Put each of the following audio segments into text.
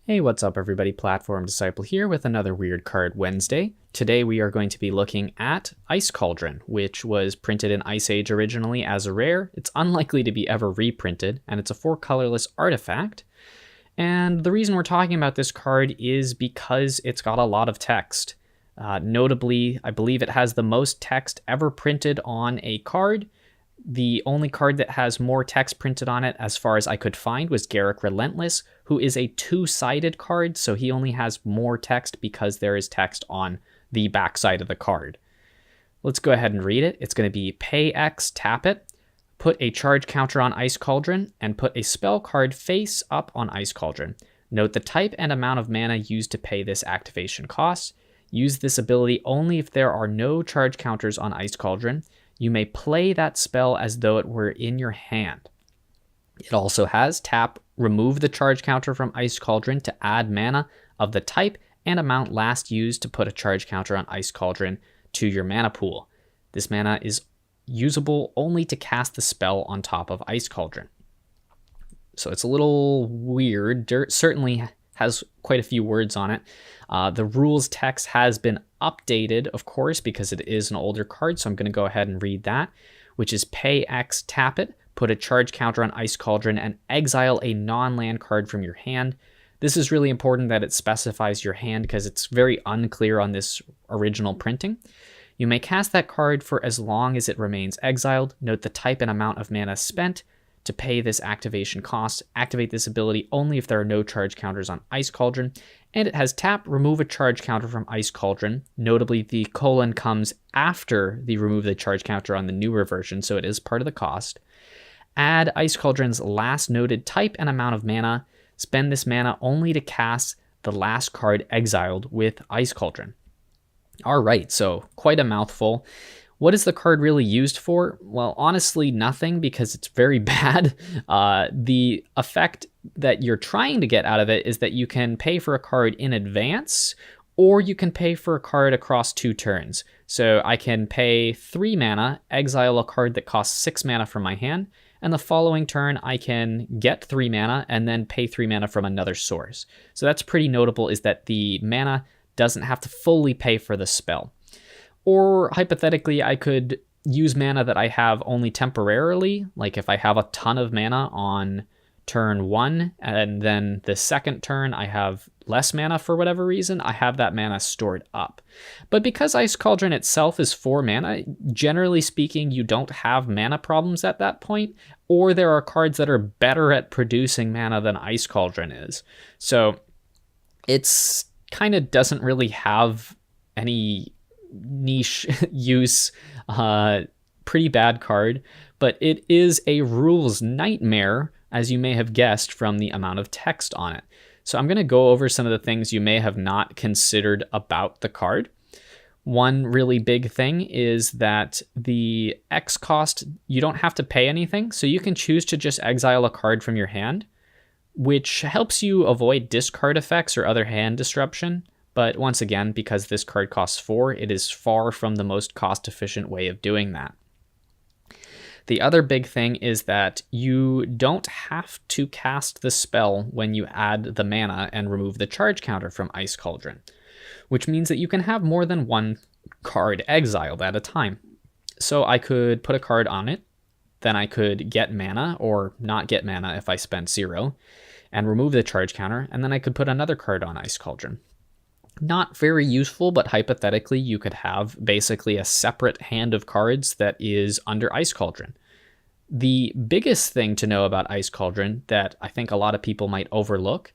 Hey, what's up everybody? Platform Disciple here with another Weird Card Wednesday. Today we are going to be looking at Ice Cauldron, which was printed in Ice Age originally as a rare. It's unlikely to be ever reprinted, and it's a 4 colorless artifact. And the reason we're talking about this card is because it's got a lot of text. Notably, I believe it has the most text ever printed on a card. The only card that has more text printed on it, as far as I could find, was Garrick Relentless, who is a 2-sided card, so he only has more text because there is text on the backside of the card. Let's go ahead and read it. It's going to be pay X, tap it, put a charge counter on Ice Cauldron, and put a spell card face up on Ice Cauldron. Note the type and amount of mana used to pay this activation cost. Use this ability only if there are no charge counters on Ice Cauldron. You may play that spell as though it were in your hand. It also has tap, remove the charge counter from Ice Cauldron to add mana of the type and amount last used to put a charge counter on Ice Cauldron to your mana pool. This mana is usable only to cast the spell on top of Ice Cauldron. So it's a little weird. Certainly has quite a few words on it. The rules text has been updated, of course, because it is an older card, so I'm going to go ahead and read that, which is pay X, tap it, put a charge counter on Ice Cauldron, and exile a non-land card from your hand. This is really important that it specifies your hand because it's very unclear on this original printing. You may cast that card for as long as it remains exiled. Note the type and amount of mana spent to pay this activation cost. Activate this ability only if there are no charge counters on Ice Cauldron. And it has tap, remove a charge counter from Ice Cauldron. Notably, the colon comes after the remove the charge counter on the newer version, so it is part of the cost. Add Ice Cauldron's last noted type and amount of mana. Spend this mana only to cast the last card exiled with Ice Cauldron. All right, so quite a mouthful. What is the card really used for? Well, honestly, nothing, because it's very bad. The effect that you're trying to get out of it is that you can pay for a card in advance, or you can pay for a card across 2 turns. So I can pay 3 mana, exile a card that costs 6 mana from my hand, and the following turn I can get 3 mana and then pay 3 mana from another source. So that's pretty notable, is that the mana doesn't have to fully pay for the spell. Or hypothetically, I could use mana that I have only temporarily, like if I have a ton of mana on turn 1, and then the second turn I have less mana for whatever reason, I have that mana stored up. But because Ice Cauldron itself is 4 mana, generally speaking, you don't have mana problems at that point, or there are cards that are better at producing mana than Ice Cauldron is. So it's kind of doesn't really have any niche use. Pretty bad card, but it is a rules nightmare, as you may have guessed from the amount of text on it. So I'm going to go over some of the things you may have not considered about the card. One really big thing is that the X cost, you don't have to pay anything, so you can choose to just exile a card from your hand, which helps you avoid discard effects or other hand disruption. But once again, because this card costs 4, it is far from the most cost-efficient way of doing that. The other big thing is that you don't have to cast the spell when you add the mana and remove the charge counter from Ice Cauldron, which means that you can have more than one card exiled at a time. So I could put a card on it, then I could get mana, or not get mana if I spend 0, and remove the charge counter, and then I could put another card on Ice Cauldron. Not very useful, but hypothetically you could have basically a separate hand of cards that is under Ice Cauldron. The biggest thing to know about Ice Cauldron that I think a lot of people might overlook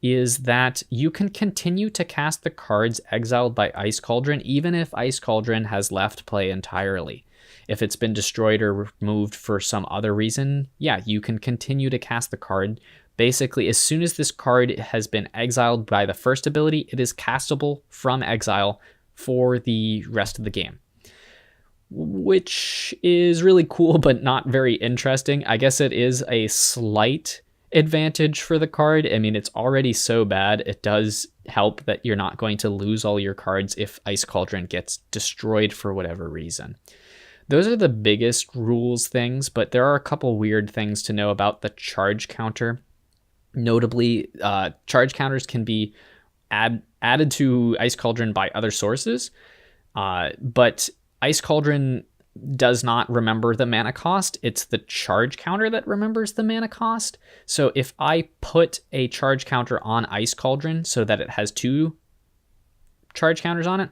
is that you can continue to cast the cards exiled by Ice Cauldron even if Ice Cauldron has left play entirely. If it's been destroyed or removed for some other reason, yeah, you can continue to cast the card. Basically, as soon as this card has been exiled by the first ability, it is castable from exile for the rest of the game, which is really cool, but not very interesting. I guess it is a slight advantage for the card. I mean, it's already so bad. It does help that you're not going to lose all your cards if Ice Cauldron gets destroyed for whatever reason. Those are the biggest rules things, but there are a couple weird things to know about the charge counter. Notably, charge counters can be added to Ice Cauldron by other sources, but Ice Cauldron does not remember the mana cost. It's the charge counter that remembers the mana cost. So if I put a charge counter on Ice Cauldron so that it has 2 charge counters on it,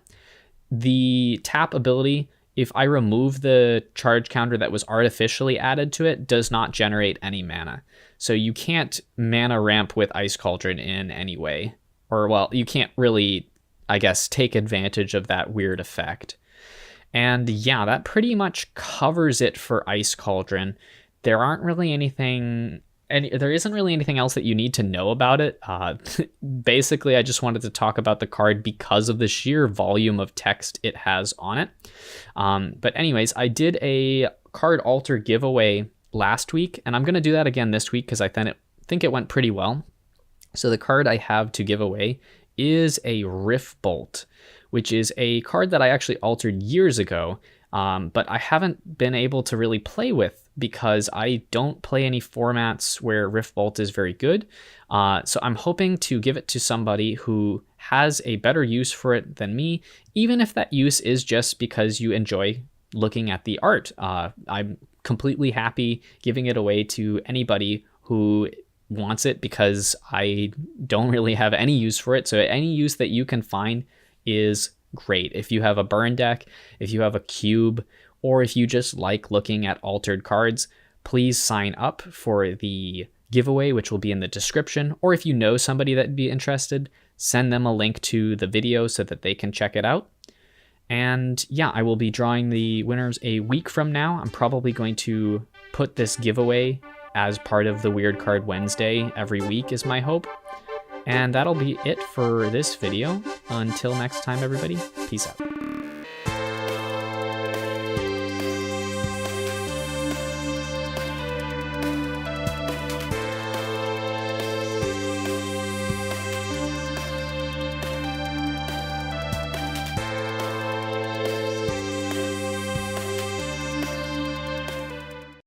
the tap ability, if I remove the charge counter that was artificially added to it, does not generate any mana. So you can't mana ramp with Ice Cauldron in any way. Or, well, you can't really, I guess, take advantage of that weird effect. And yeah, that pretty much covers it for Ice Cauldron. There isn't really anything else that you need to know about it. Basically, I just wanted to talk about the card because of the sheer volume of text it has on it. But anyways, I did a card alter giveaway last week, and I'm going to do that again this week because I think it went pretty well. So the card I have to give away is a Riff Bolt, which is a card that I actually altered years ago, but I haven't been able to really play with because I don't play any formats where Riff Bolt is very good. So I'm hoping to give it to somebody who has a better use for it than me, even if that use is just because you enjoy looking at the art. I'm completely happy giving it away to anybody who wants it because I don't really have any use for it. So any use that you can find is great. If you have a burn deck, if you have a cube, or if you just like looking at altered cards, please sign up for the giveaway, which will be in the description. Or if you know somebody that'd be interested, send them a link to the video so that they can check it out. And yeah, I will be drawing the winners a week from now. I'm probably going to put this giveaway as part of the Weird Card Wednesday every week is my hope. And that'll be it for this video. Until next time, everybody, peace out.